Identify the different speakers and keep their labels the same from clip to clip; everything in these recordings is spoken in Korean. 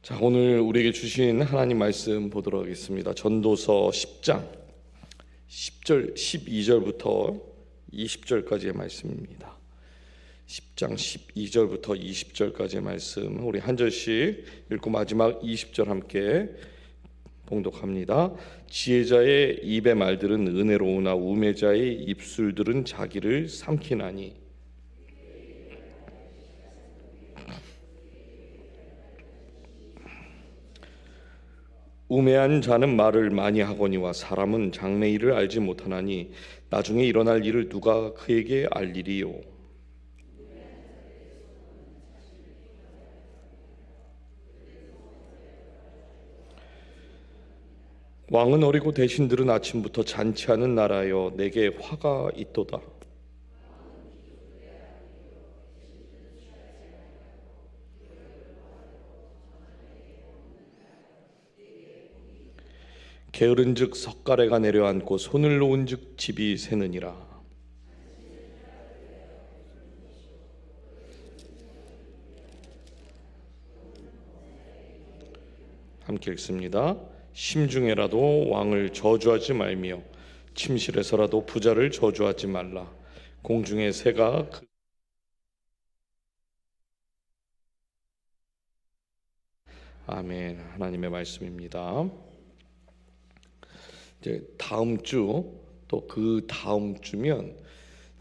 Speaker 1: 자, 오늘 우리에게 주신 하나님 말씀 보도록 하겠습니다. 전도서 10장 10절 12절부터 20절까지의 말씀입니다. 10장 12절부터 20절까지의 말씀 우리 한 절씩 읽고 마지막 20절 함께 봉독합니다. 지혜자의 입의 말들은 은혜로우나 우매자의 입술들은 자기를 삼키나니 우매한 자는 말을 많이 하거니와 사람은 장래 일을 알지 못하나니 나중에 일어날 일을 누가 그에게 알리리요. 왕은 어리고 대신들은 아침부터 잔치하는 나라여 내게 화가 있도다. 게으른즉 석가래가 내려앉고 손을 놓은즉 집이 새느니라. 함께 읽습니다. 심중에라도 왕을 저주하지 말며 침실에서라도 부자를 저주하지 말라. 공중의 새가 아멘. 하나님의 말씀입니다. 이제 다음 주 또 그 다음 주면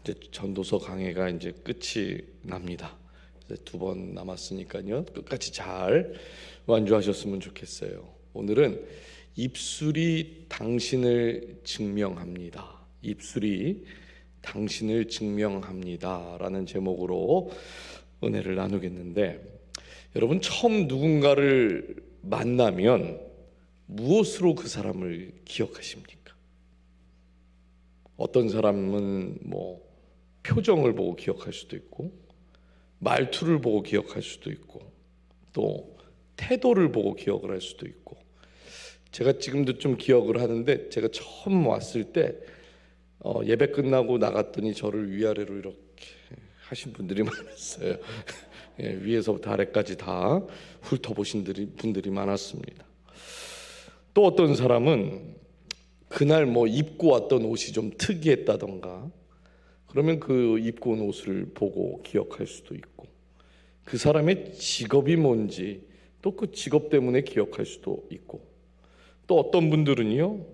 Speaker 1: 이제 전도서 강해가 이제 끝이 납니다. 두 번 남았으니까요. 끝까지 잘 완주하셨으면 좋겠어요. 오늘은 입술이 당신을 증명합니다. 입술이 당신을 증명합니다라는 제목으로 은혜를 나누겠는데, 여러분 처음 누군가를 만나면 무엇으로 그 사람을 기억하십니까? 어떤 사람은 뭐 표정을 보고 기억할 수도 있고, 말투를 보고 기억할 수도 있고, 또 태도를 보고 기억을 할 수도 있고. 제가 지금도 좀 기억을 하는데, 제가 처음 왔을 때 예배 끝나고 나갔더니 저를 위아래로 이렇게 하신 분들이 많았어요. 예, 위에서부터 아래까지 다 훑어보신 분들이 많았습니다. 또 어떤 사람은 그날 뭐 입고 왔던 옷이 좀 특이했다던가, 그러면 그 입고 온 옷을 보고 기억할 수도 있고, 그 사람의 직업이 뭔지 또 그 직업 때문에 기억할 수도 있고, 또 어떤 분들은요,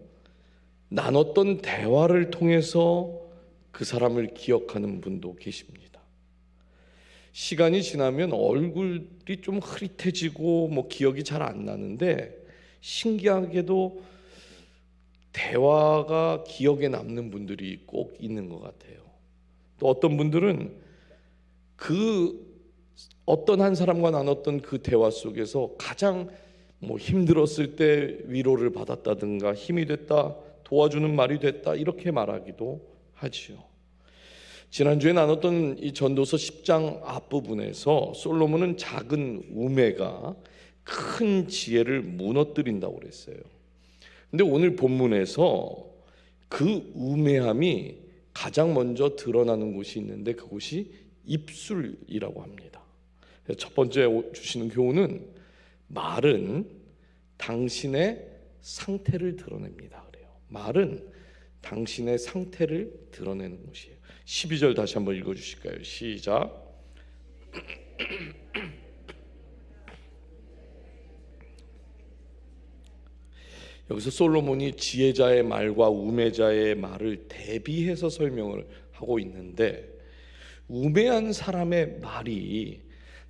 Speaker 1: 나눴던 대화를 통해서 그 사람을 기억하는 분도 계십니다. 시간이 지나면 얼굴이 좀 흐릿해지고 뭐 기억이 잘 안 나는데, 신기하게도 대화가 기억에 남는 분들이 꼭 있는 것 같아요. 또 어떤 분들은 그 어떤 한 사람과 나눴던 그 대화 속에서 가장 뭐 힘들었을 때 위로를 받았다든가, 힘이 됐다, 도와주는 말이 됐다, 이렇게 말하기도 하지요. 지난주에 나눴던 이 전도서 10장 앞부분에서 솔로몬은 작은 우매가 큰 지혜를 무너뜨린다고 그랬어요. 근데 오늘 본문에서 그 우매함이 가장 먼저 드러나는 곳이 있는데, 그곳이 입술이라고 합니다. 첫 번째 주시는 교훈은 말은 당신의 상태를 드러냅니다. 그래요. 말은 당신의 상태를 드러내는 것이에요. 12절 다시 한번 읽어주실까요? 시작. 여기서 솔로몬이 지혜자의 말과 우매자의 말을 대비해서 설명을 하고 있는데, 우매한 사람의 말이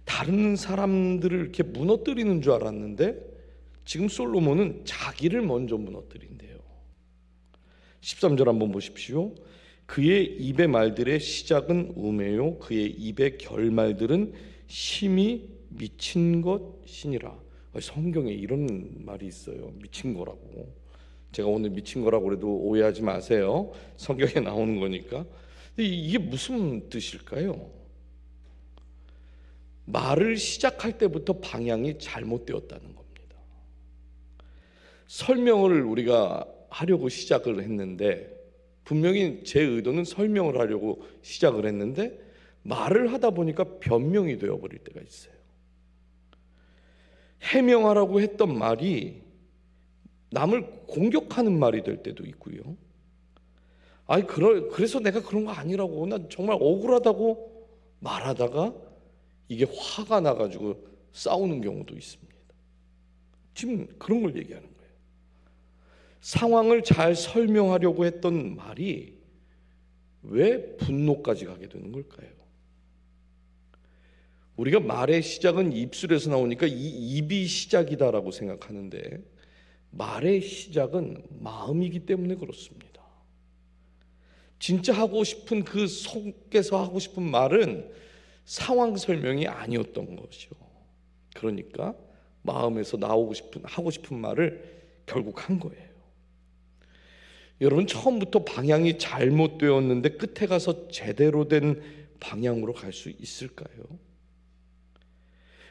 Speaker 1: 다른 사람들을 이렇게 무너뜨리는 줄 알았는데, 지금 솔로몬은 자기를 먼저 무너뜨린대요. 13절 한번 보십시오. 그의 입의 말들의 시작은 우매요 그의 입의 결말들은 심히 미친 것이니라. 성경에 이런 말이 있어요. 미친 거라고. 제가 오늘 미친 거라고 그래도 오해하지 마세요. 성경에 나오는 거니까. 근데 이게 무슨 뜻일까요? 말을 시작할 때부터 방향이 잘못되었다는 겁니다. 설명을 우리가 하려고 시작을 했는데, 분명히 제 의도는 설명을 하려고 시작을 했는데 말을 하다 보니까 변명이 되어버릴 때가 있어요. 해명하라고 했던 말이 남을 공격하는 말이 될 때도 있고요. 그래서 내가 그런 거 아니라고, 난 정말 억울하다고 말하다가 이게 화가 나가지고 싸우는 경우도 있습니다. 지금 그런 걸 얘기하는 거예요. 상황을 잘 설명하려고 했던 말이 왜 분노까지 가게 되는 걸까요? 우리가 말의 시작은 입술에서 나오니까 이 입이 시작이다라고 생각하는데, 말의 시작은 마음이기 때문에 그렇습니다. 진짜 하고 싶은 그 속에서 하고 싶은 말은 상황 설명이 아니었던 것이죠. 그러니까 마음에서 하고 싶은 말을 결국 한 거예요. 여러분, 처음부터 방향이 잘못되었는데 끝에 가서 제대로 된 방향으로 갈 수 있을까요?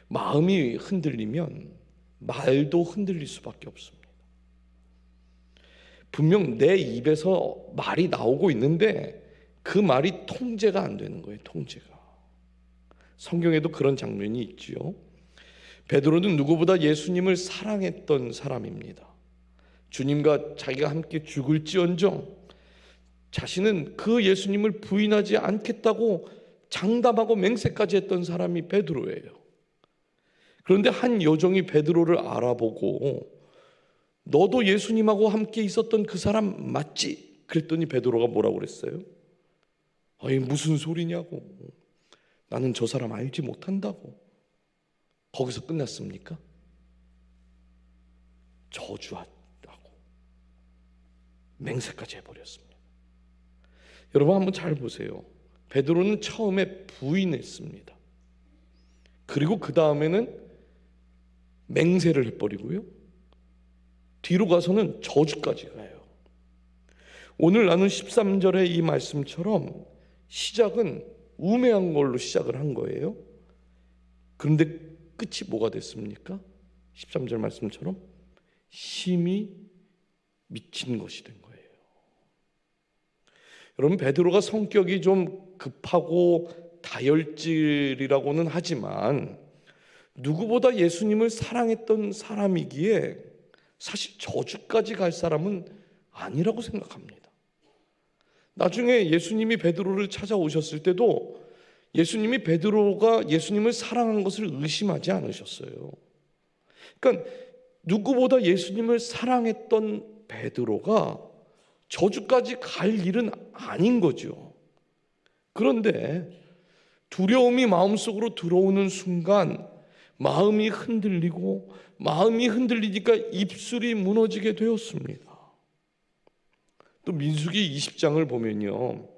Speaker 1: 마음이 흔들리면 말도 흔들릴 수밖에 없습니다. 분명 내 입에서 말이 나오고 있는데 그 말이 통제가 안 되는 거예요. 통제가. 성경에도 그런 장면이 있지요. 베드로는 누구보다 예수님을 사랑했던 사람입니다. 주님과 자기가 함께 죽을지언정 자신은 그 예수님을 부인하지 않겠다고 장담하고 맹세까지 했던 사람이 베드로예요. 그런데 한 여종이 베드로를 알아보고 너도 예수님하고 함께 있었던 그 사람 맞지? 그랬더니 베드로가 뭐라고 그랬어요? 아니, 무슨 소리냐고. 나는 저 사람 알지 못한다고. 거기서 끝났습니까? 저주하고 맹세까지 해버렸습니다. 여러분, 한번 잘 보세요. 베드로는 처음에 부인했습니다. 그리고 그 다음에는 맹세를 해버리고요, 뒤로 가서는 저주까지 가요. 오늘 나눈 13절의 이 말씀처럼 시작은 우매한 걸로 시작을 한 거예요. 그런데 끝이 뭐가 됐습니까? 13절 말씀처럼 심히 미친 것이 된 거예요. 여러분, 베드로가 성격이 좀 급하고 다혈질이라고는 하지만 누구보다 예수님을 사랑했던 사람이기에 사실 저주까지 갈 사람은 아니라고 생각합니다. 나중에 예수님이 베드로를 찾아오셨을 때도 예수님이 베드로가 예수님을 사랑한 것을 의심하지 않으셨어요. 그러니까 누구보다 예수님을 사랑했던 베드로가 저주까지 갈 일은 아닌 거죠. 그런데 두려움이 마음속으로 들어오는 순간 마음이 흔들리니까 입술이 무너지게 되었습니다. 또 민수기 20장을 보면요,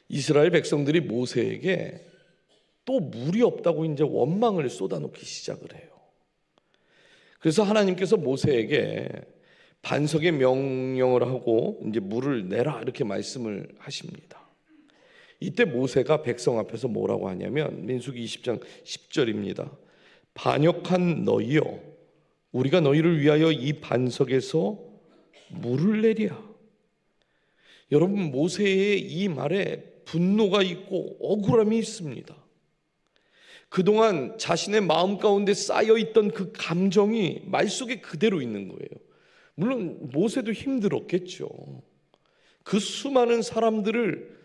Speaker 1: 이스라엘 백성들이 모세에게 또 물이 없다고 이제 원망을 쏟아놓기 시작을 해요. 그래서 하나님께서 모세에게 반석의 명령을 하고 이제 물을 내라 이렇게 말씀을 하십니다. 이때 모세가 백성 앞에서 뭐라고 하냐면 민수기 20장 10절입니다. 반역한 너희여, 우리가 너희를 위하여 이 반석에서 물을 내랴. 여러분, 모세의 이 말에 분노가 있고 억울함이 있습니다. 그동안 자신의 마음 가운데 쌓여있던 그 감정이 말 속에 그대로 있는 거예요. 물론 모세도 힘들었겠죠. 그 수많은 사람들을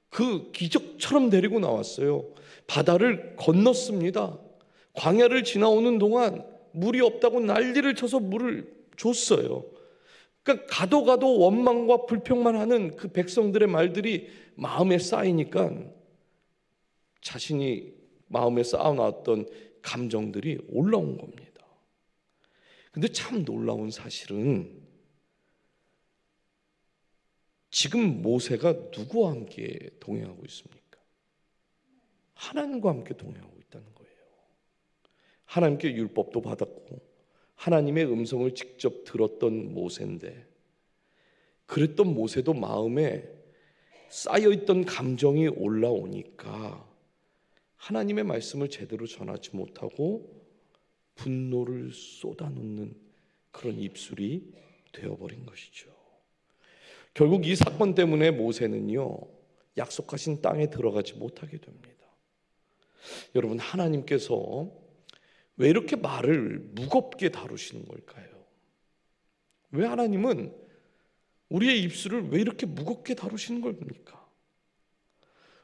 Speaker 1: 그 기적처럼 데리고 나왔어요. 바다를 건넜습니다. 광야를 지나오는 동안 물이 없다고 난리를 쳐서 물을 줬어요. 그러니까 가도 원망과 불평만 하는 그 백성들의 말들이 마음에 쌓이니까 자신이 마음에 쌓아놨던 감정들이 올라온 겁니다. 근데 참 놀라운 사실은 지금 모세가 누구와 함께 동행하고 있습니까? 하나님과 함께 동행하고 있다는 거예요. 하나님께 율법도 받았고 하나님의 음성을 직접 들었던 모세인데, 그랬던 모세도 마음에 쌓여있던 감정이 올라오니까 하나님의 말씀을 제대로 전하지 못하고 분노를 쏟아놓는 그런 입술이 되어버린 것이죠. 결국 이 사건 때문에 모세는요, 약속하신 땅에 들어가지 못하게 됩니다. 여러분, 하나님께서 왜 이렇게 말을 무겁게 다루시는 걸까요? 왜 하나님은 우리의 입술을 왜 이렇게 무겁게 다루시는 겁니까?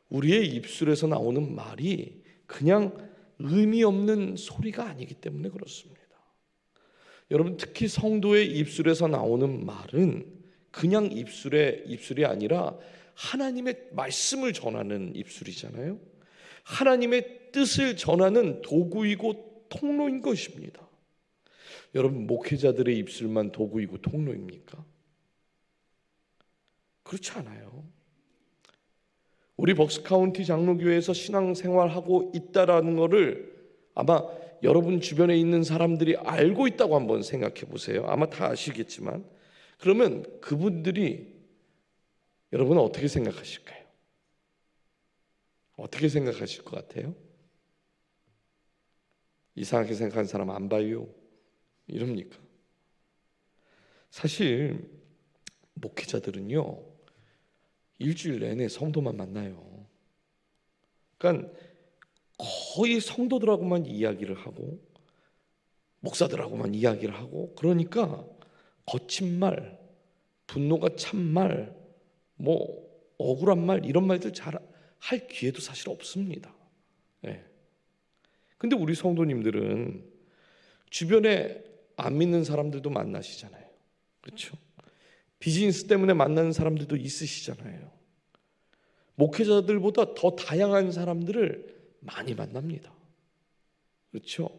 Speaker 1: 우리의 입술에서 나오는 말이 그냥 의미 없는 소리가 아니기 때문에 그렇습니다. 여러분, 특히 성도의 입술에서 나오는 말은 그냥 입술이 아니라 하나님의 말씀을 전하는 입술이잖아요. 하나님의 뜻을 전하는 도구이고 통로인 것입니다. 여러분, 목회자들의 입술만 도구이고 통로입니까? 그렇지 않아요. 우리 벅스카운티 장로교회에서 신앙생활하고 있다라는 것을 아마 여러분 주변에 있는 사람들이 알고 있다고 한번 생각해 보세요. 아마 다 아시겠지만, 그러면 그분들이 여러분은 어떻게 생각하실까요? 어떻게 생각하실 것 같아요? 이상하게 생각하는 사람 안 봐요, 이럽니까? 사실 목회자들은요, 일주일 내내 성도만 만나요. 그러니까 거의 성도들하고만 이야기를 하고 목사들하고만 이야기를 하고, 그러니까 거친 말, 분노가 찬 말, 뭐 억울한 말, 이런 말들 잘 할 기회도 사실 없습니다. 네. 근데 우리 성도님들은 주변에 안 믿는 사람들도 만나시잖아요. 그렇죠? 비즈니스 때문에 만나는 사람들도 있으시잖아요. 목회자들보다 더 다양한 사람들을 많이 만납니다. 그렇죠?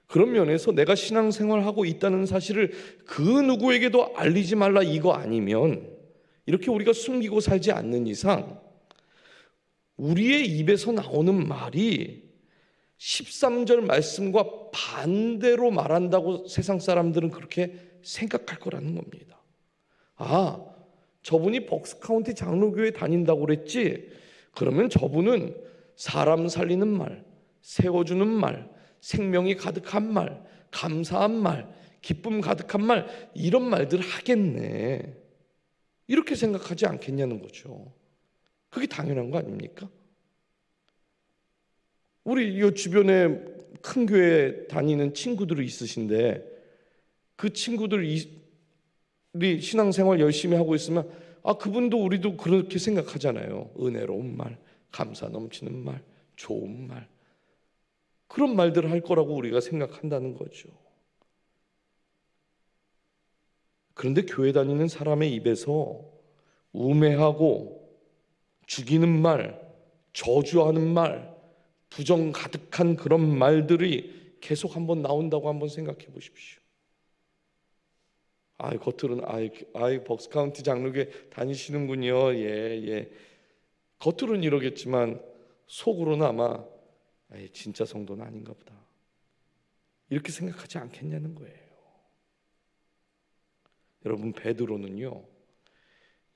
Speaker 1: 그런 면에서 내가 신앙생활하고 있다는 사실을 그 누구에게도 알리지 말라, 이거 아니면, 이렇게 우리가 숨기고 살지 않는 이상 우리의 입에서 나오는 말이 13절 말씀과 반대로 말한다고 세상 사람들은 그렇게 생각할 거라는 겁니다. 아, 저분이 벅스카운티 장로교회 다닌다고 그랬지? 그러면 저분은 사람 살리는 말, 세워주는 말, 생명이 가득한 말, 감사한 말, 기쁨 가득한 말, 이런 말들 하겠네, 이렇게 생각하지 않겠냐는 거죠. 그게 당연한 거 아닙니까? 우리 이 주변에 큰 교회 다니는 친구들이 있으신데, 그 친구들이 신앙생활 열심히 하고 있으면 그분도 우리도 그렇게 생각하잖아요. 은혜로운 말, 감사 넘치는 말, 좋은 말, 그런 말들을 할 거라고 우리가 생각한다는 거죠. 그런데 교회 다니는 사람의 입에서 우매하고 죽이는 말, 저주하는 말, 부정 가득한 그런 말들이 계속 한번 나온다고 한번 생각해 보십시오. 겉으로는 벅스카운티 장로교회 다니시는군요. 예. 겉으로는 이러겠지만 속으로는 아마 진짜 성도는 아닌가 보다, 이렇게 생각하지 않겠냐는 거예요. 여러분, 베드로는요,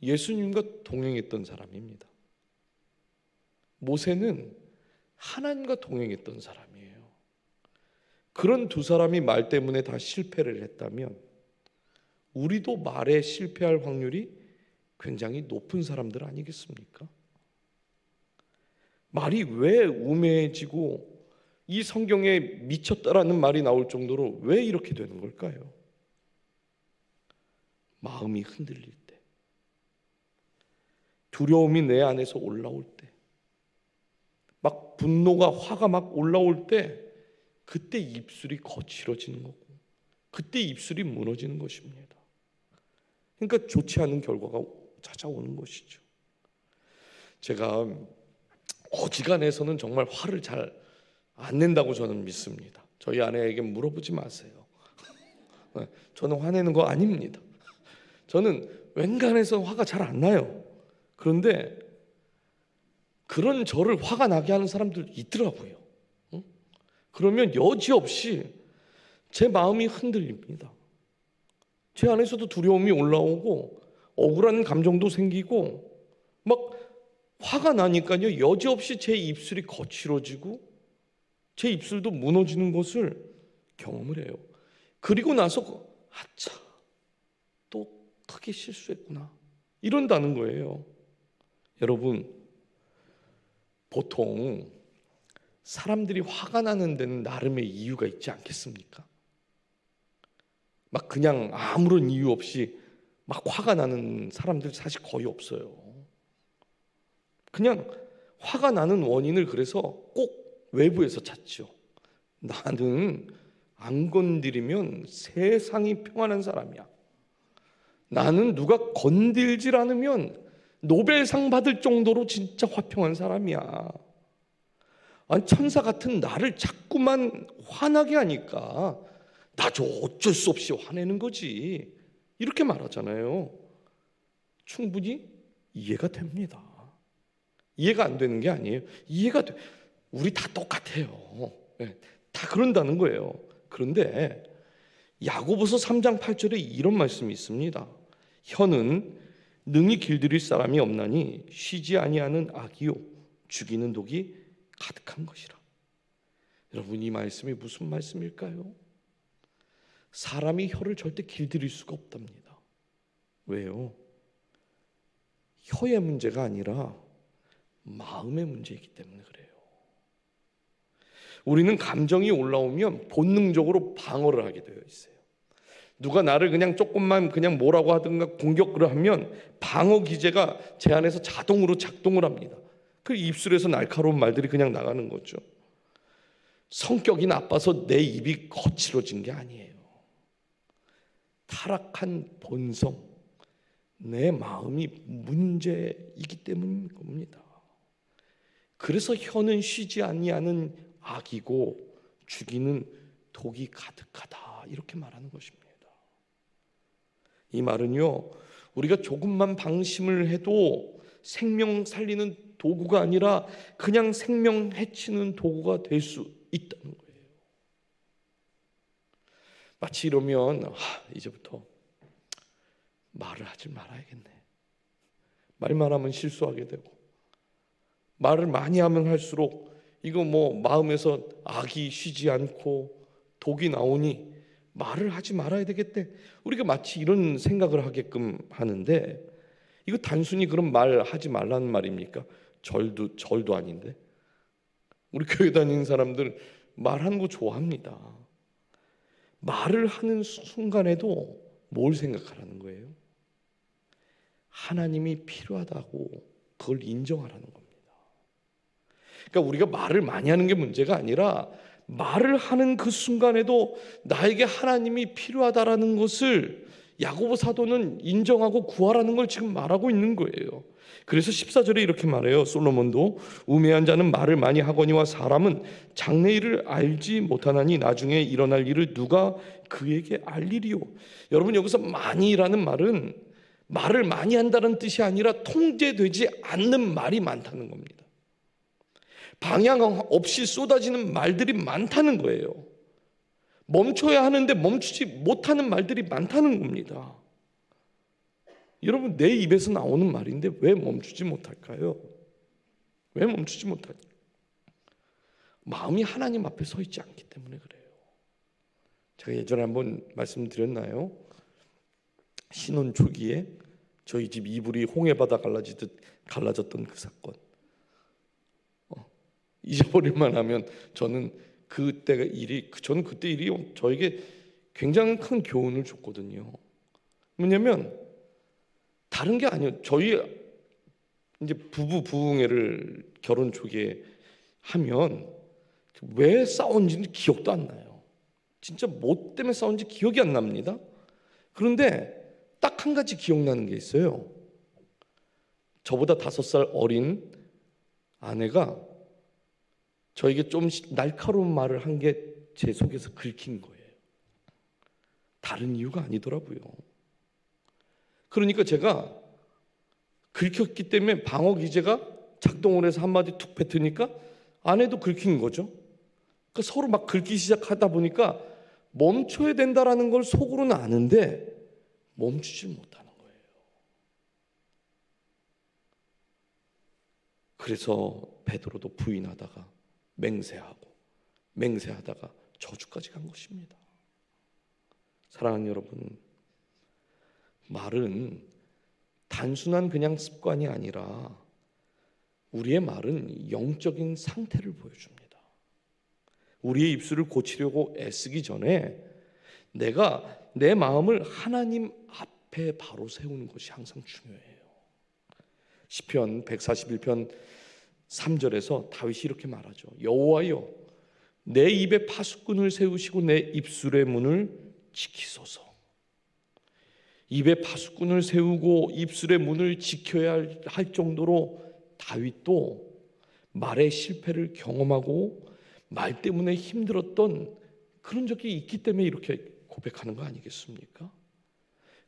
Speaker 1: 예수님과 동행했던 사람입니다. 모세는 하나님과 동행했던 사람이에요. 그런 두 사람이 말 때문에 다 실패를 했다면 우리도 말에 실패할 확률이 굉장히 높은 사람들 아니겠습니까? 말이 왜 우매해지고 이 성경에 미쳤다라는 말이 나올 정도로 왜 이렇게 되는 걸까요? 마음이 흔들릴 때, 두려움이 내 안에서 올라올 때, 막 분노가, 화가 막 올라올 때, 그때 입술이 거칠어지는 거고, 그때 입술이 무너지는 것입니다. 그러니까 좋지 않은 결과가 찾아오는 것이죠. 제가 어지간해서는 정말 화를 잘 안 낸다고 저는 믿습니다. 저희 아내에게 물어보지 마세요. 저는 화내는 거 아닙니다. 저는 웬간해서 화가 잘 안 나요. 그런데 그런 저를 화가 나게 하는 사람들 있더라고요. 그러면 여지없이 제 마음이 흔들립니다. 제 안에서도 두려움이 올라오고 억울한 감정도 생기고, 막 화가 나니까요, 여지없이 제 입술이 거칠어지고 제 입술도 무너지는 것을 경험을 해요. 그리고 나서 아차, 또 크게 실수했구나, 이런다는 거예요. 여러분, 보통 사람들이 화가 나는 데는 나름의 이유가 있지 않겠습니까? 막 그냥 아무런 이유 없이 막 화가 나는 사람들 사실 거의 없어요. 그냥 화가 나는 원인을 그래서 꼭 외부에서 찾죠. 나는 안 건드리면 세상이 평안한 사람이야. 나는 누가 건들질 않으면 노벨상 받을 정도로 진짜 화평한 사람이야. 아니, 천사 같은 나를 자꾸만 화나게 하니까 나도 어쩔 수 없이 화내는 거지. 이렇게 말하잖아요. 충분히 이해가 됩니다. 이해가 안 되는 게 아니에요. 이해가 돼. 우리 다 똑같아요. 네, 다 그런다는 거예요. 그런데 야고보서 3장 8절에 이런 말씀이 있습니다. 혀는 능히 길들일 사람이 없나니 쉬지 아니하는 악이요 죽이는 독이 가득한 것이라. 여러분, 이 말씀이 무슨 말씀일까요? 사람이 혀를 절대 길들일 수가 없답니다. 왜요? 혀의 문제가 아니라 마음의 문제이기 때문에 그래요. 우리는 감정이 올라오면 본능적으로 방어를 하게 되어 있어요. 누가 나를 그냥 조금만 그냥 뭐라고 하든가 공격을 하면 방어 기제가 제 안에서 자동으로 작동을 합니다. 그 입술에서 날카로운 말들이 그냥 나가는 거죠. 성격이 나빠서 내 입이 거칠어진 게 아니에요. 타락한 본성, 내 마음이 문제이기 때문인 겁니다. 그래서 혀는 쉬지 아니하는 악이고 죽이는 독이 가득하다, 이렇게 말하는 것입니다. 이 말은요, 우리가 조금만 방심을 해도 생명 살리는 도구가 아니라 그냥 생명 해치는 도구가 될 수 있다는 거예요. 마치 이러면 이제부터 말을 하지 말아야겠네. 말만 하면 실수하게 되고, 말을 많이 하면 할수록 이거 마음에서 악이 쉬지 않고 독이 나오니 말을 하지 말아야 되겠대. 우리가 마치 이런 생각을 하게끔 하는데, 이거 단순히 그럼 말하지 말라는 말입니까? 절도 아닌데. 우리 교회 다니는 사람들 말하는 거 좋아합니다. 말을 하는 순간에도 뭘 생각하라는 거예요? 하나님이 필요하다고 그걸 인정하라는 겁니다. 그러니까 우리가 말을 많이 하는 게 문제가 아니라 말을 하는 그 순간에도 나에게 하나님이 필요하다라는 것을 야고보 사도는 인정하고 구하라는 걸 지금 말하고 있는 거예요. 그래서 14절에 이렇게 말해요. 솔로몬도 우매한 자는 말을 많이 하거니와 사람은 장래일을 알지 못하나니 나중에 일어날 일을 누가 그에게 알리리요. 여러분, 여기서 많이라는 말은 말을 많이 한다는 뜻이 아니라 통제되지 않는 말이 많다는 겁니다. 방향 없이 쏟아지는 말들이 많다는 거예요. 멈춰야 하는데 멈추지 못하는 말들이 많다는 겁니다. 여러분, 내 입에서 나오는 말인데 왜 멈추지 못할까요? 왜 멈추지 못할까요? 마음이 하나님 앞에 서 있지 않기 때문에 그래요. 제가 예전에 한번 말씀드렸나요? 신혼 초기에 저희 집 이불이 홍해바다 갈라지듯 갈라졌던 그 사건. 잊어버릴만 하면 저는 그때 일이 저에게 굉장히 큰 교훈을 줬거든요. 뭐냐면 다른 게 아니에요. 저희 이제 부부 부흥회를 결혼 초기에 하면 왜 싸웠는지 기억도 안 나요. 진짜 뭐 때문에 싸웠는지 기억이 안 납니다. 그런데 딱 한 가지 기억나는 게 있어요. 저보다 5살 어린 아내가 저에게 좀 날카로운 말을 한 게 제 속에서 긁힌 거예요. 다른 이유가 아니더라고요. 그러니까 제가 긁혔기 때문에 방어 기제가 작동을 해서 한마디 툭 뱉으니까 아내도 긁힌 거죠. 그러니까 서로 막 긁기 시작하다 보니까 멈춰야 된다라는 걸 속으로는 아는데 멈추질 못하는 거예요. 그래서 베드로도 부인하다가 맹세하다가 저주까지 간 것입니다. 사랑하는 여러분, 말은 단순한 그냥 습관이 아니라 우리의 말은 영적인 상태를 보여줍니다. 우리의 입술을 고치려고 애쓰기 전에 내가 내 마음을 하나님 앞에 바로 세우는 것이 항상 중요해요. 시편 141편 3절에서 다윗이 이렇게 말하죠. 여호와여, 내 입에 파수꾼을 세우시고 내 입술의 문을 지키소서. 입에 파수꾼을 세우고 입술의 문을 지켜야 할 정도로 다윗도 말의 실패를 경험하고 말 때문에 힘들었던 그런 적이 있기 때문에 이렇게 고백하는 거 아니겠습니까?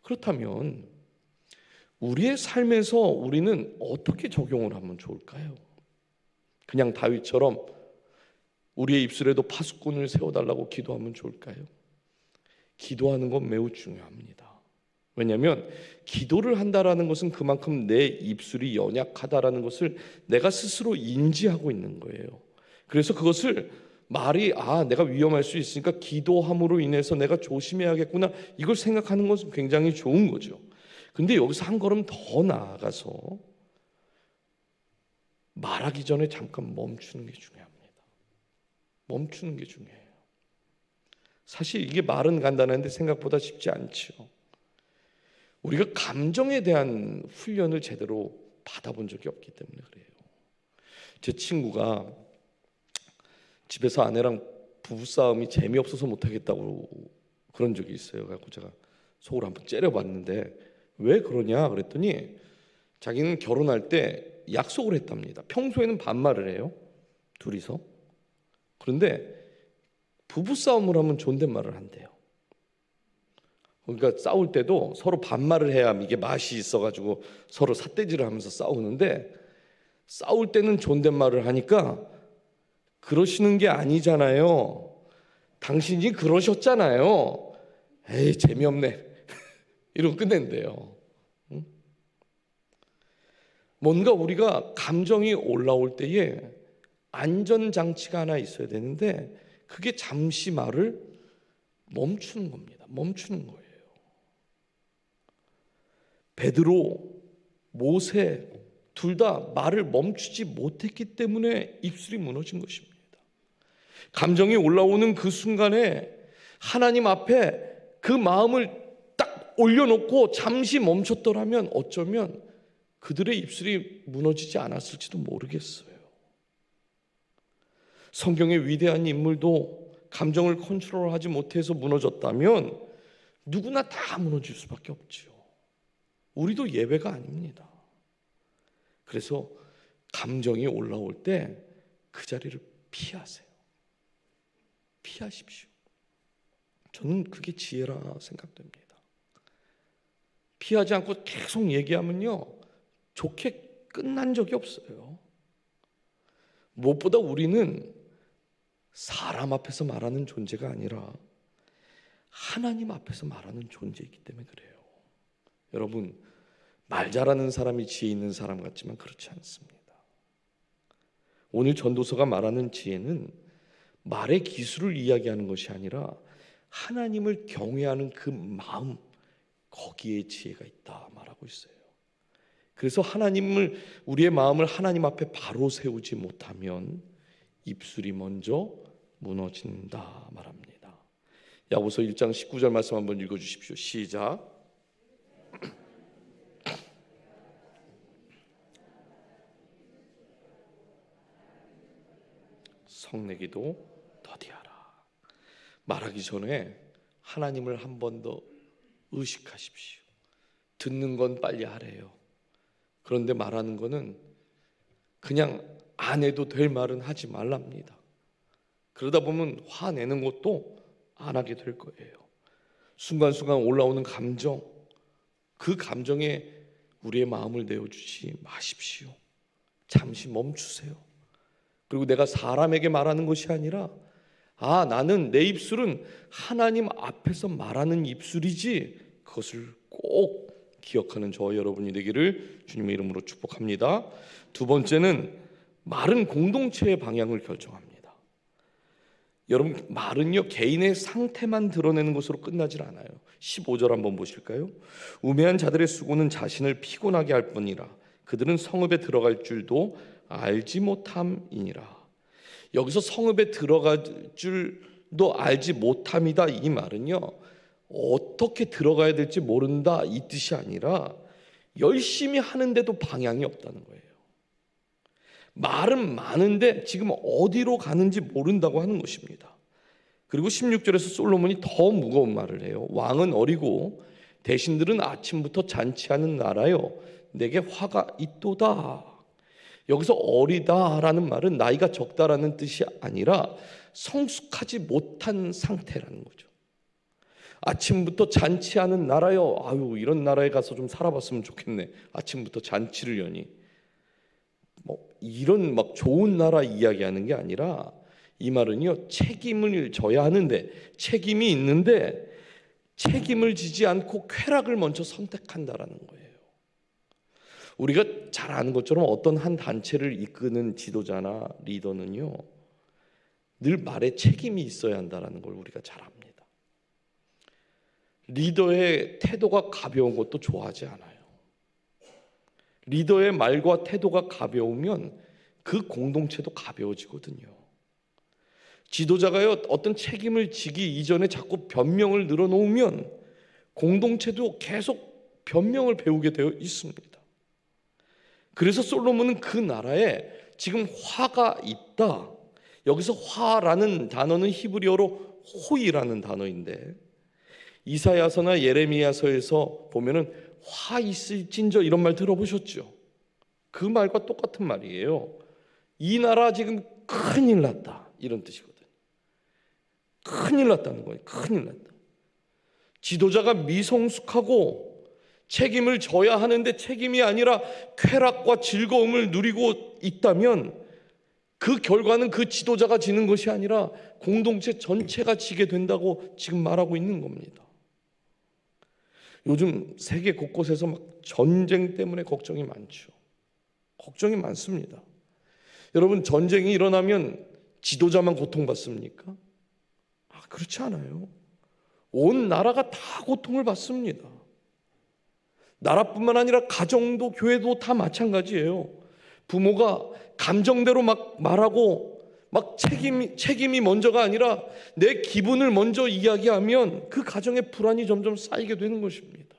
Speaker 1: 그렇다면 우리의 삶에서 우리는 어떻게 적용을 하면 좋을까요? 그냥 다윗처럼 우리의 입술에도 파수꾼을 세워달라고 기도하면 좋을까요? 기도하는 건 매우 중요합니다. 왜냐하면 기도를 한다라는 것은 그만큼 내 입술이 연약하다라는 것을 내가 스스로 인지하고 있는 거예요. 그래서 그것을 말이 내가 위험할 수 있으니까 기도함으로 인해서 내가 조심해야겠구나, 이걸 생각하는 것은 굉장히 좋은 거죠. 근데 여기서 한 걸음 더 나아가서 말하기 전에 잠깐 멈추는 게 중요합니다. 멈추는 게 중요해요. 사실 이게 말은 간단한데 생각보다 쉽지 않죠. 우리가 감정에 대한 훈련을 제대로 받아본 적이 없기 때문에 그래요. 제 친구가 집에서 아내랑 부부싸움이 재미없어서 못하겠다고 그런 적이 있어요. 그래서 제가 속으로 한번 째려봤는데 왜 그러냐 그랬더니 자기는 결혼할 때 약속을 했답니다. 평소에는 반말을 해요, 둘이서. 그런데 부부싸움을 하면 존댓말을 한대요. 그러니까 싸울 때도 서로 반말을 해야 이게 맛이 있어가지고 서로 삿대질을 하면서 싸우는데, 싸울 때는 존댓말을 하니까 그러시는 게 아니잖아요, 당신이 그러셨잖아요, 에이 재미없네 이러고 끝낸대요. 뭔가 우리가 감정이 올라올 때에 안전장치가 하나 있어야 되는데 그게 잠시 말을 멈추는 겁니다. 멈추는 거예요. 베드로, 모세 둘 다 말을 멈추지 못했기 때문에 입술이 무너진 것입니다. 감정이 올라오는 그 순간에 하나님 앞에 그 마음을 딱 올려놓고 잠시 멈췄더라면 어쩌면 그들의 입술이 무너지지 않았을지도 모르겠어요. 성경의 위대한 인물도 감정을 컨트롤하지 못해서 무너졌다면 누구나 다 무너질 수밖에 없죠. 우리도 예외가 아닙니다. 그래서 감정이 올라올 때 그 자리를 피하세요. 피하십시오. 저는 그게 지혜라 생각됩니다. 피하지 않고 계속 얘기하면요, 좋게 끝난 적이 없어요. 무엇보다 우리는 사람 앞에서 말하는 존재가 아니라 하나님 앞에서 말하는 존재이기 때문에 그래요. 여러분, 말 잘하는 사람이 지혜 있는 사람 같지만 그렇지 않습니다. 오늘 전도서가 말하는 지혜는 말의 기술을 이야기하는 것이 아니라 하나님을 경외하는 그 마음, 거기에 지혜가 있다 말하고 있어요. 그래서 우리의 마음을 하나님 앞에 바로 세우지 못하면 입술이 먼저 무너진다 말합니다. 야고보서 1장 19절 말씀 한번 읽어주십시오. 시작. 성내기도 더디하라. 말하기 전에 하나님을 한 번 더 의식하십시오. 듣는 건 빨리 하래요. 그런데 말하는 거는 그냥 안 해도 될 말은 하지 말랍니다. 그러다 보면 화내는 것도 안 하게 될 거예요. 순간순간 올라오는 감정, 그 감정에 우리의 마음을 내어주지 마십시오. 잠시 멈추세요. 그리고 내가 사람에게 말하는 것이 아니라 나는 내 입술은 하나님 앞에서 말하는 입술이지, 그것을 꼭 기억하는 저와 여러분이 되기를 주님의 이름으로 축복합니다. 두 번째는 말은 공동체의 방향을 결정합니다. 여러분, 말은요 개인의 상태만 드러내는 것으로 끝나질 않아요. 15절 한번 보실까요? 우매한 자들의 수고는 자신을 피곤하게 할 뿐이라 그들은 성읍에 들어갈 줄도 알지 못함이니라. 여기서 성읍에 들어갈 줄도 알지 못함이다, 이 말은요, 어떻게 들어가야 될지 모른다 이 뜻이 아니라 열심히 하는데도 방향이 없다는 거예요. 말은 많은데 지금 어디로 가는지 모른다고 하는 것입니다. 그리고 16절에서 솔로몬이 더 무거운 말을 해요. 왕은 어리고 대신들은 아침부터 잔치하는 나라요, 내게 화가 있도다. 여기서 어리다라는 말은 나이가 적다라는 뜻이 아니라 성숙하지 못한 상태라는 거죠. 아침부터 잔치하는 나라요, 아유, 이런 나라에 가서 좀 살아봤으면 좋겠네. 아침부터 잔치를 여니. 이런 막 좋은 나라 이야기하는 게 아니라, 이 말은요, 책임을 져야 하는데, 책임이 있는데 책임을 지지 않고 쾌락을 먼저 선택한다라는 거예요. 우리가 잘 아는 것처럼 어떤 한 단체를 이끄는 지도자나 리더는요, 늘 말에 책임이 있어야 한다라는 걸 우리가 잘 압니다. 리더의 태도가 가벼운 것도 좋아하지 않아요. 리더의 말과 태도가 가벼우면 그 공동체도 가벼워지거든요. 지도자가요, 어떤 책임을 지기 이전에 자꾸 변명을 늘어놓으면 공동체도 계속 변명을 배우게 되어 있습니다. 그래서 솔로몬은 그 나라에 지금 화가 있다. 여기서 화라는 단어는 히브리어로 호이라는 단어인데, 이사야서나 예레미야서에서 보면은 화 있을진저 이런 말 들어보셨죠? 그 말과 똑같은 말이에요. 이 나라 지금 큰일 났다, 이런 뜻이거든요. 큰일 났다는 거예요. 큰일 났다. 지도자가 미성숙하고 책임을 져야 하는데 책임이 아니라 쾌락과 즐거움을 누리고 있다면 그 결과는 그 지도자가 지는 것이 아니라 공동체 전체가 지게 된다고 지금 말하고 있는 겁니다. 요즘 세계 곳곳에서 막 전쟁 때문에 걱정이 많죠. 걱정이 많습니다. 여러분, 전쟁이 일어나면 지도자만 고통받습니까? 그렇지 않아요. 온 나라가 다 고통을 받습니다. 나라뿐만 아니라 가정도 교회도 다 마찬가지예요. 부모가 감정대로 막 말하고 막 책임이 먼저가 아니라 내 기분을 먼저 이야기하면 그 가정에 불안이 점점 쌓이게 되는 것입니다.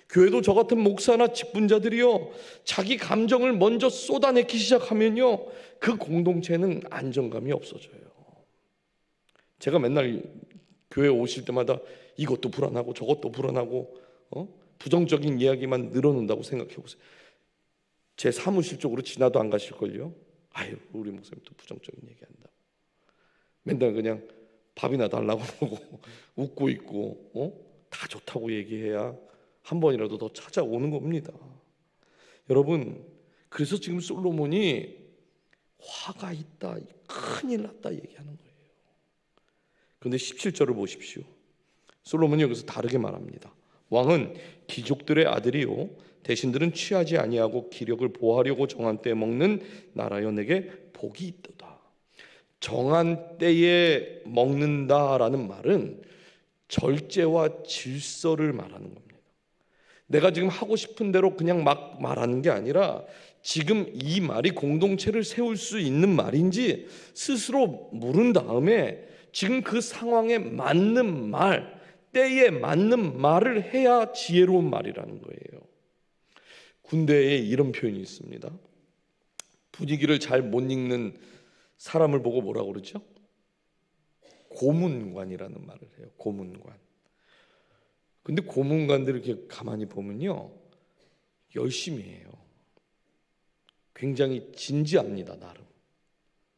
Speaker 1: 교회도 저 같은 목사나 직분자들이요, 자기 감정을 먼저 쏟아내기 시작하면요, 그 공동체는 안정감이 없어져요. 제가 맨날 교회 오실 때마다 이것도 불안하고 저것도 불안하고 부정적인 이야기만 늘어놓는다고 생각해 보세요. 제 사무실 쪽으로 지나도 안 가실걸요? 아유, 우리 목사님 또 부정적인 얘기한다. 맨날 그냥 밥이나 달라고 하고 웃고 있고 다 좋다고 얘기해야 한 번이라도 더 찾아오는 겁니다. 여러분, 그래서 지금 솔로몬이 화가 있다, 큰일 났다 얘기하는 거예요. 그런데 17절을 보십시오. 솔로몬이 여기서 다르게 말합니다. 왕은 귀족들의 아들이요, 대신들은 취하지 아니하고 기력을 보하려고 정한 때에 먹는 나라여, 내게 복이 있도다. 정한 때에 먹는다라는 말은 절제와 질서를 말하는 겁니다. 내가 지금 하고 싶은 대로 그냥 막 말하는 게 아니라 지금 이 말이 공동체를 세울 수 있는 말인지 스스로 물은 다음에 지금 그 상황에 맞는 말, 때에 맞는 말을 해야 지혜로운 말이라는 거예요. 군대에 이런 표현이 있습니다. 분위기를 잘 못 읽는 사람을 보고 뭐라고 그러죠? 고문관이라는 말을 해요. 고문관. 근데 고문관들 이렇게 가만히 보면요, 열심히 해요. 굉장히 진지합니다, 나름.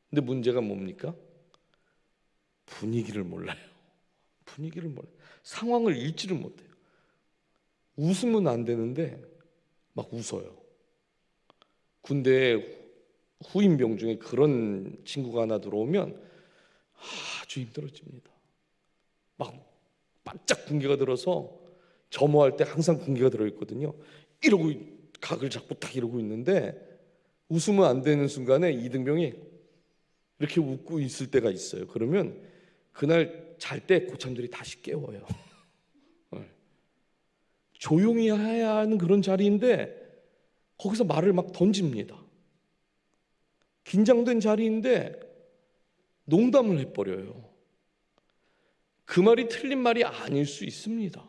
Speaker 1: 근데 문제가 뭡니까? 분위기를 몰라요. 분위기를 몰라요. 상황을 읽지를 못해요. 웃으면 안 되는데 막 웃어요. 군대 후임병 중에 그런 친구가 하나 들어오면 아주 힘들어집니다. 막 바짝 군기가 들어서 점호할 때 항상 군기가 들어있거든요. 이러고 각을 잡고 딱 이러고 있는데 웃으면 안 되는 순간에 이등병이 이렇게 웃고 있을 때가 있어요. 그러면 그날 잘 때 고참들이 다시 깨워요. 조용히 해야 하는 그런 자리인데 거기서 말을 막 던집니다. 긴장된 자리인데 농담을 해버려요. 그 말이 틀린 말이 아닐 수 있습니다.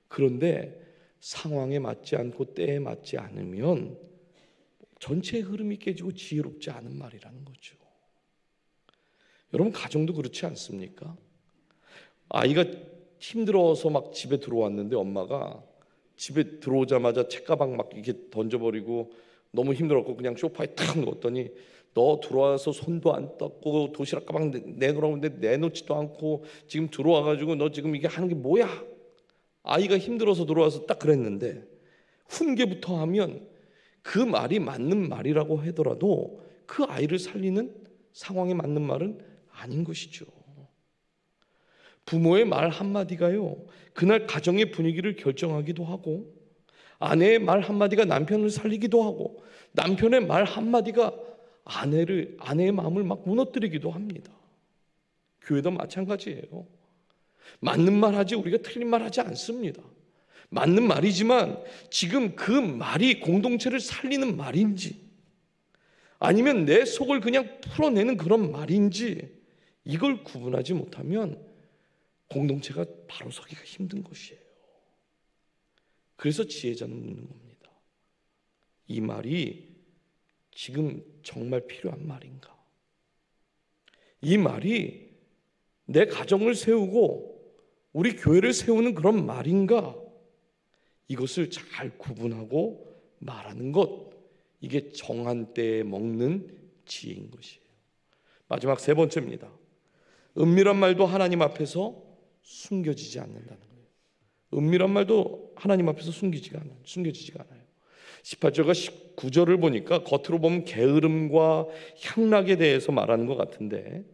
Speaker 1: 그런데 상황에 맞지 않고 때에 맞지 않으면 전체의 흐름이 깨지고 지혜롭지 않은 말이라는 거죠. 여러분, 가정도 그렇지 않습니까? 아이가 힘들어서 막 집에 들어왔는데 엄마가 집에 들어오자마자 책가방 막 이렇게 던져버리고 너무 힘들었고 그냥 소파에 탁 놓았더니 너 들어와서 손도 안 닦고 도시락 가방 내놓으라는데 내놓지도 않고 지금 들어와가지고 너 지금 이게 하는 게 뭐야? 아이가 힘들어서 들어와서 딱 그랬는데 훈계부터 하면 그 말이 맞는 말이라고 하더라도 그 아이를 살리는 상황에 맞는 말은 아닌 것이죠. 부모의 말 한마디가요, 그날 가정의 분위기를 결정하기도 하고, 아내의 말 한마디가 남편을 살리기도 하고, 남편의 말 한마디가 아내의 마음을 막 무너뜨리기도 합니다. 교회도 마찬가지예요. 맞는 말 하지 우리가 틀린 말 하지 않습니다. 맞는 말이지만 지금 그 말이 공동체를 살리는 말인지 아니면 내 속을 그냥 풀어내는 그런 말인지 이걸 구분하지 못하면 공동체가 바로 서기가 힘든 것이에요. 그래서 지혜자는 묻는 겁니다. 이 말이 지금 정말 필요한 말인가? 이 말이 내 가정을 세우고 우리 교회를 세우는 그런 말인가? 이것을 잘 구분하고 말하는 것, 이게 정한 때에 먹는 지혜인 것이에요. 마지막 세 번째입니다. 은밀한 말도 하나님 앞에서 숨겨지지 않는다는 거예요. 은밀한 말도 하나님 앞에서 숨겨지지가 않아요. 18절과 19절을 보니까 겉으로 보면 게으름과 향락에 대해서 말하는 것 같은데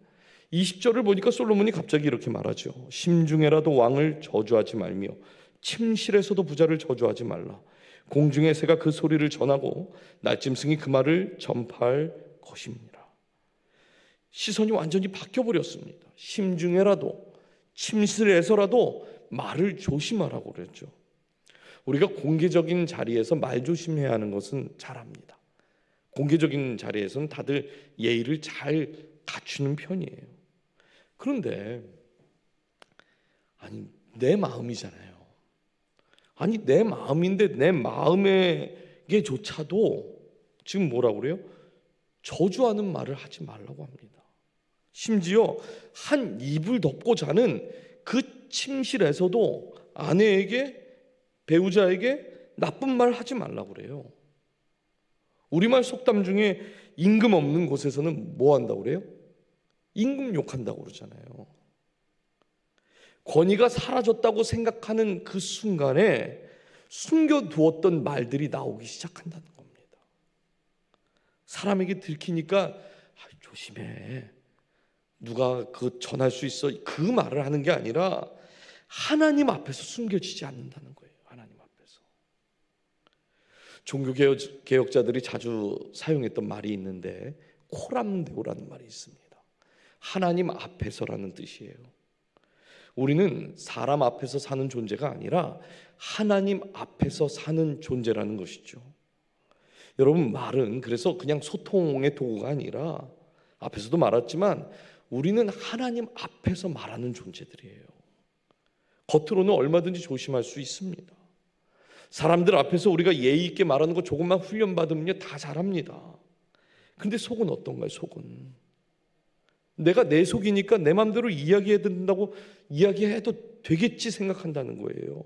Speaker 1: 20절을 보니까 솔로몬이 갑자기 이렇게 말하죠. 심중에라도 왕을 저주하지 말며 침실에서도 부자를 저주하지 말라. 공중의 새가 그 소리를 전하고 날짐승이 그 말을 전파할 것입니다. 시선이 완전히 바뀌어버렸습니다. 심중에라도 침실에서라도 말을 조심하라고 그랬죠. 우리가 공개적인 자리에서 말 조심해야 하는 것은 잘 압니다. 공개적인 자리에서는 다들 예의를 잘 갖추는 편이에요. 그런데 내 마음이잖아요. 내 마음인데 내 마음에게조차도 지금 뭐라고 그래요? 저주하는 말을 하지 말라고 합니다. 심지어 한 이불 덮고 자는 그 침실에서도 아내에게, 배우자에게 나쁜 말 하지 말라고 그래요. 우리말 속담 중에 임금 없는 곳에서는 뭐 한다고 그래요? 임금 욕한다고 그러잖아요. 권위가 사라졌다고 생각하는 그 순간에 숨겨두었던 말들이 나오기 시작한다는 겁니다. 사람에게 들키니까 조심해, 누가 그 전할 수 있어, 그 말을 하는 게 아니라 하나님 앞에서 숨겨지지 않는다는 거예요. 하나님 앞에서. 종교개혁자들이 자주 사용했던 말이 있는데 코람데오라는 말이 있습니다. 하나님 앞에서라는 뜻이에요. 우리는 사람 앞에서 사는 존재가 아니라 하나님 앞에서 사는 존재라는 것이죠. 여러분, 말은 그래서 그냥 소통의 도구가 아니라, 앞에서도 말했지만 우리는 하나님 앞에서 말하는 존재들이에요. 겉으로는 얼마든지 조심할 수 있습니다. 사람들 앞에서 우리가 예의 있게 말하는 거 조금만 훈련받으면 다 잘합니다. 근데 속은 어떤가요? 속은 내가 내 속이니까 내 마음대로 이야기해야 된다고 이야기해도 되겠지 생각한다는 거예요.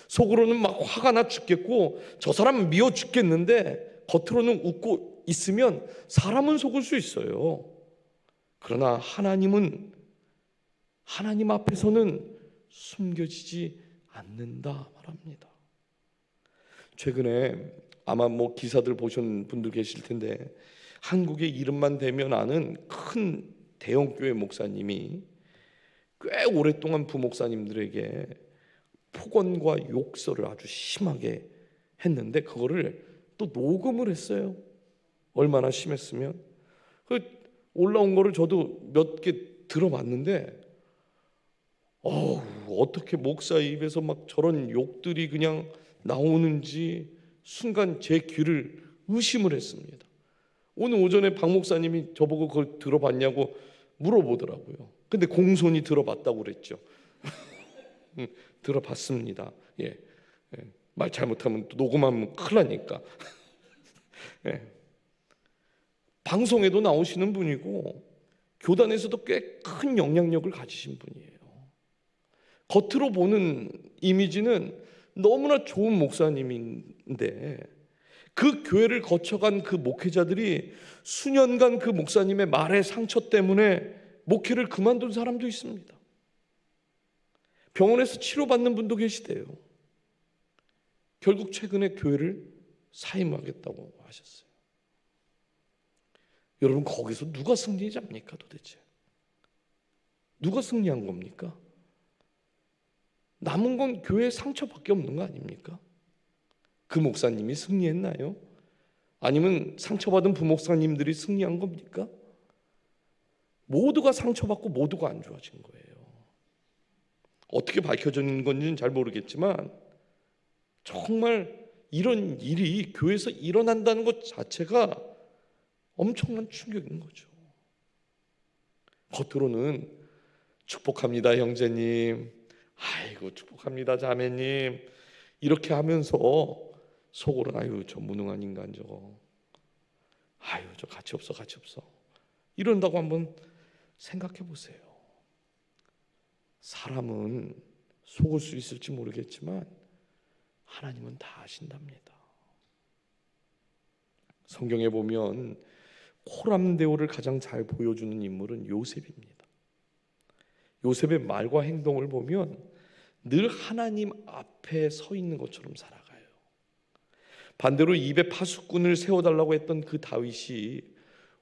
Speaker 1: 속으로는 막 화가 나 죽겠고 저 사람 미워 죽겠는데 겉으로는 웃고 있으면 사람은 속을 수 있어요. 그러나 하나님 앞에서는 숨겨지지 않는다 말합니다. 최근에 아마 기사들 보신 분들 계실 텐데 한국의 이름만 대면 아는 큰 대형교회 목사님이 꽤 오랫동안 부목사님들에게 폭언과 욕설을 아주 심하게 했는데 그거를 또 녹음을 했어요. 얼마나 심했으면. 올라온 거를 저도 몇 개 들어봤는데 어떻게 목사 입에서 막 저런 욕들이 그냥 나오는지 순간 제 귀를 의심을 했습니다. 오늘 오전에 박 목사님이 저보고 그걸 들어봤냐고 물어보더라고요. 근데 공손히 들어봤다고 그랬죠. 들어봤습니다. 예. 예. 말 잘못하면 또 녹음하면 큰일 나니까. 예. 방송에도 나오시는 분이고 교단에서도 꽤 큰 영향력을 가지신 분이에요. 겉으로 보는 이미지는 너무나 좋은 목사님인데 그 교회를 거쳐간 그 목회자들이 수년간 그 목사님의 말의 상처 때문에 목회를 그만둔 사람도 있습니다. 병원에서 치료받는 분도 계시대요. 결국 최근에 교회를 사임하겠다고 하셨어요. 여러분, 거기서 누가 승리자입니까 도대체? 누가 승리한 겁니까? 남은 건 교회의 상처밖에 없는 거 아닙니까? 그 목사님이 승리했나요? 아니면 상처받은 부목사님들이 승리한 겁니까? 모두가 상처받고 모두가 안 좋아진 거예요. 어떻게 밝혀진 건지는 잘 모르겠지만 정말 이런 일이 교회에서 일어난다는 것 자체가 엄청난 충격인 거죠. 겉으로는 축복합니다 형제님, 아이고 축복합니다 자매님, 이렇게 하면서 속으로는 아유 저 무능한 인간 저거, 아유 저 가치 없어 이런다고 한번 생각해 보세요. 사람은 속을 수 있을지 모르겠지만 하나님은 다 아신답니다. 성경에 보면 코람데오를 가장 잘 보여주는 인물은 요셉입니다. 요셉의 말과 행동을 보면 늘 하나님 앞에 서 있는 것처럼 살아가요. 반대로 입에 파수꾼을 세워달라고 했던 그 다윗이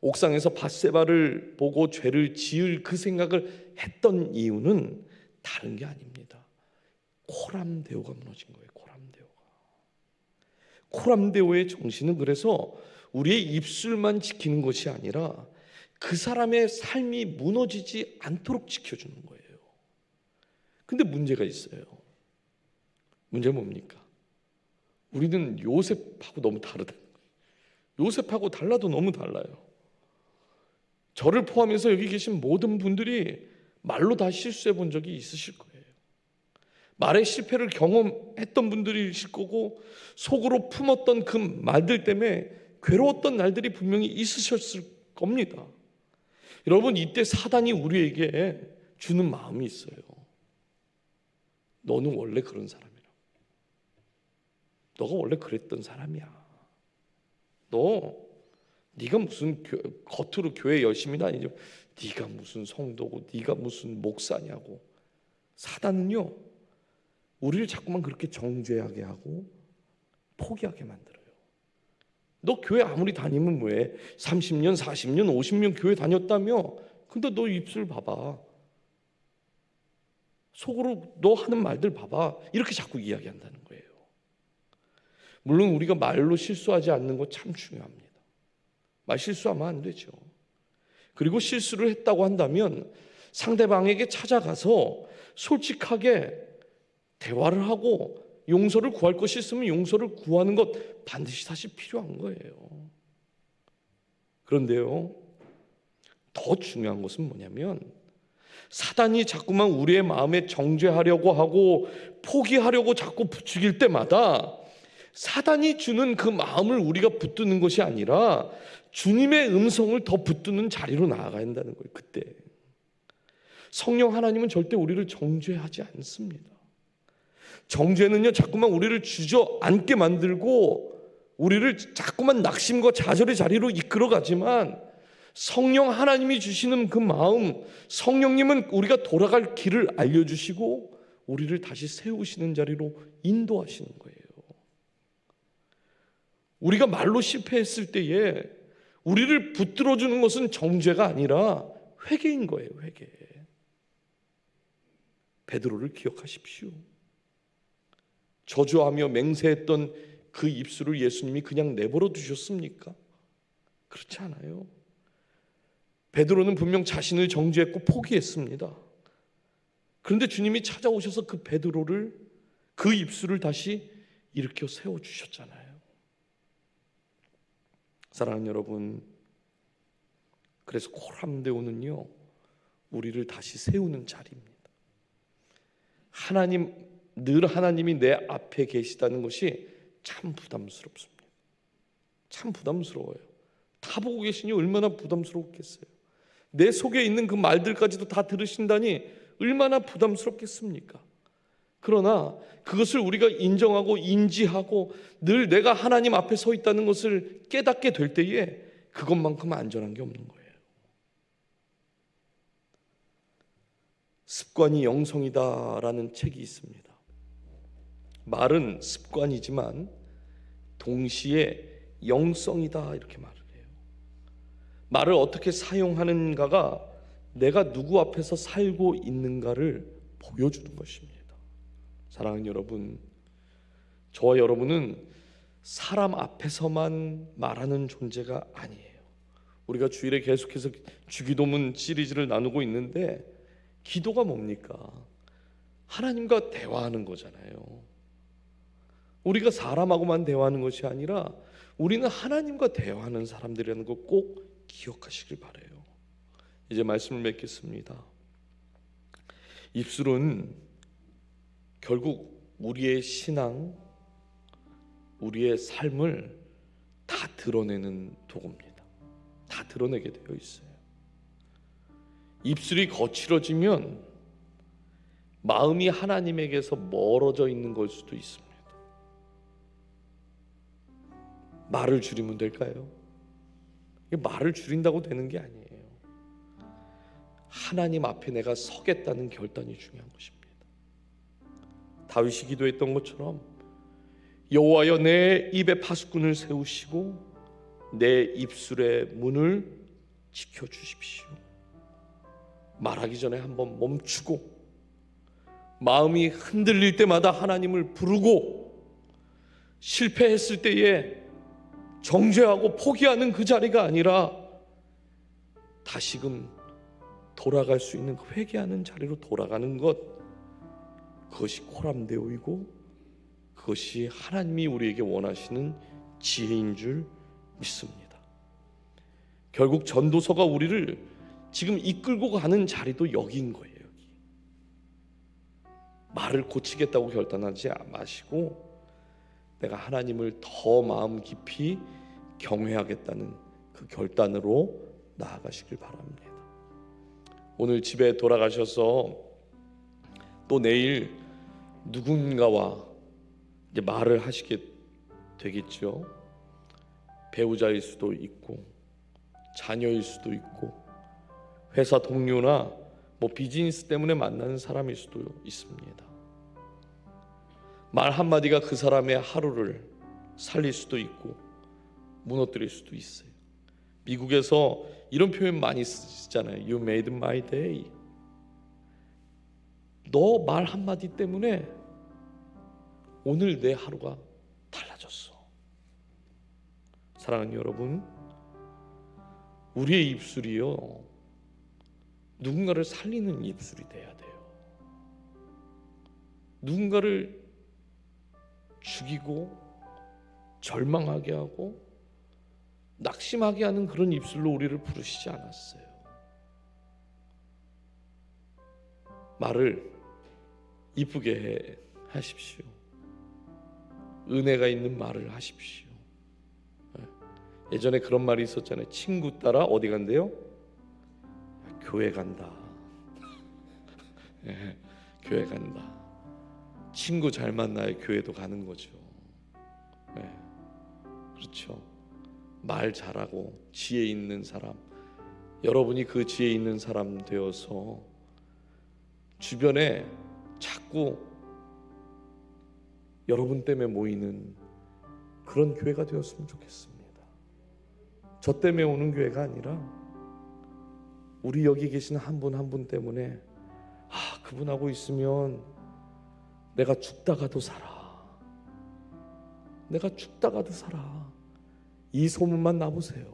Speaker 1: 옥상에서 밧세바를 보고 죄를 지을 그 생각을 했던 이유는 다른 게 아닙니다. 코람데오가 무너진 거예요. 코람데오의 정신은 그래서 우리의 입술만 지키는 것이 아니라 그 사람의 삶이 무너지지 않도록 지켜주는 거예요. 근데 문제가 있어요. 문제는 뭡니까? 우리는 요셉하고 너무 다르다는 거예요. 요셉하고 달라도 너무 달라요. 저를 포함해서 여기 계신 모든 분들이 말로 다 실수해 본 적이 있으실 거예요. 말의 실패를 경험했던 분들이실 거고 속으로 품었던 그 말들 때문에 괴로웠던 날들이 분명히 있으셨을 겁니다. 여러분, 이때 사단이 우리에게 주는 마음이 있어요. 너는 원래 그런 사람이라고. 너가 원래 그랬던 사람이야. 네가 무슨 겉으로 교회 열심히 다니죠. 네가 무슨 성도고 네가 무슨 목사냐고. 사단은요, 우리를 자꾸만 그렇게 정죄하게 하고 포기하게 만들어요. 너 교회 아무리 다니면 뭐해? 30년, 40년, 50년 교회 다녔다며? 근데 너 입술 봐봐. 속으로 너 하는 말들 봐봐. 이렇게 자꾸 이야기한다는 거예요. 물론 우리가 말로 실수하지 않는 거 참 중요합니다. 말 실수하면 안 되죠. 그리고 실수를 했다고 한다면 상대방에게 찾아가서 솔직하게 대화를 하고 용서를 구할 것이 있으면 용서를 구하는 것 반드시 사실 필요한 거예요. 그런데요, 더 중요한 것은 뭐냐면 사단이 자꾸만 우리의 마음에 정죄하려고 하고 포기하려고 자꾸 부추길 때마다 사단이 주는 그 마음을 우리가 붙드는 것이 아니라 주님의 음성을 더 붙드는 자리로 나아가야 한다는 거예요. 그때 성령 하나님은 절대 우리를 정죄하지 않습니다. 정죄는요, 자꾸만 우리를 주저앉게 만들고 우리를 자꾸만 낙심과 좌절의 자리로 이끌어가지만 성령 하나님이 주시는 그 마음, 성령님은 우리가 돌아갈 길을 알려주시고 우리를 다시 세우시는 자리로 인도하시는 거예요. 우리가 말로 실패했을 때에 우리를 붙들어주는 것은 정죄가 아니라 회개인 거예요. 회개. 베드로를 기억하십시오. 저주하며 맹세했던 그 입술을 예수님이 그냥 내버려 두셨습니까? 그렇지 않아요. 베드로는 분명 자신을 정죄했고 포기했습니다. 그런데 주님이 찾아오셔서 그 베드로를, 그 입술을 다시 일으켜 세워주셨잖아요. 사랑하는 여러분, 그래서 코람데오는요, 우리를 다시 세우는 자리입니다. 늘 하나님이 내 앞에 계시다는 것이 참 부담스럽습니다. 참 부담스러워요. 다 보고 계시니 얼마나 부담스럽겠어요. 내 속에 있는 그 말들까지도 다 들으신다니 얼마나 부담스럽겠습니까? 그러나 그것을 우리가 인정하고 인지하고 늘 내가 하나님 앞에 서 있다는 것을 깨닫게 될 때에 그것만큼 안전한 게 없는 거예요. 습관이 영성이다라는 책이 있습니다. 말은 습관이지만 동시에 영성이다 이렇게 말을 해요. 말을 어떻게 사용하는가가 내가 누구 앞에서 살고 있는가를 보여주는 것입니다. 사랑하는 여러분, 저와 여러분은 사람 앞에서만 말하는 존재가 아니에요. 우리가 주일에 계속해서 주기도문 시리즈를 나누고 있는데 기도가 뭡니까? 하나님과 대화하는 거잖아요. 우리가 사람하고만 대화하는 것이 아니라 우리는 하나님과 대화하는 사람들이라는 거 꼭 기억하시길 바라요. 이제 말씀을 맺겠습니다. 입술은 결국 우리의 신앙, 우리의 삶을 다 드러내는 도구입니다. 다 드러내게 되어 있어요. 입술이 거칠어지면 마음이 하나님에게서 멀어져 있는 걸 수도 있습니다. 말을 줄이면 될까요? 말을 줄인다고 되는 게 아니에요. 하나님 앞에 내가 서겠다는 결단이 중요한 것입니다. 다윗이 기도했던 것처럼 여호와여 내 입에 파수꾼을 세우시고 내 입술의 문을 지켜주십시오. 말하기 전에 한번 멈추고 마음이 흔들릴 때마다 하나님을 부르고 실패했을 때에 정죄하고 포기하는 그 자리가 아니라 다시금 돌아갈 수 있는 그 회개하는 자리로 돌아가는 것, 그것이 코람데오이고 그것이 하나님이 우리에게 원하시는 지혜인 줄 믿습니다. 결국 전도서가 우리를 지금 이끌고 가는 자리도 여기인 거예요. 여기. 말을 고치겠다고 결단하지 마시고 내가 하나님을 더 마음 깊이 경외하겠다는 그 결단으로 나아가시길 바랍니다. 오늘 집에 돌아가셔서 또 내일 누군가와 이제 말을 하시게 되겠죠. 배우자일 수도 있고 자녀일 수도 있고 회사 동료나 비즈니스 때문에 만나는 사람일 수도 있습니다. 말 한마디가 그 사람의 하루를 살릴 수도 있고 무너뜨릴 수도 있어요. 미국에서 이런 표현 많이 쓰잖아요. You made my day. 너 말 한마디 때문에 오늘 내 하루가 달라졌어. 사랑하는 여러분, 우리의 입술이요 누군가를 살리는 입술이 돼야 돼요. 누군가를 죽이고 절망하게 하고 낙심하게 하는 그런 입술로 우리를 부르시지 않았어요. 말을 이쁘게 하십시오. 은혜가 있는 말을 하십시오. 예전에 그런 말이 있었잖아요. 친구 따라 어디 간대요? 교회 간다. 네, 교회 간다. 친구 잘 만나야 교회도 가는 거죠. 네, 그렇죠. 말 잘하고 지혜 있는 사람, 여러분이 그 지혜 있는 사람 되어서 주변에 자꾸 여러분 때문에 모이는 그런 교회가 되었으면 좋겠습니다. 저 때문에 오는 교회가 아니라 우리 여기 계신 한 분 한 분 때문에 그분하고 있으면 내가 죽다가도 살아. 내가 죽다가도 살아. 이 소문만 나보세요.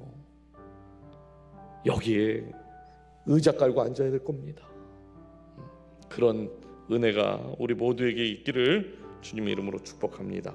Speaker 1: 여기에 의자 깔고 앉아야 될 겁니다. 그런 은혜가 우리 모두에게 있기를 주님의 이름으로 축복합니다.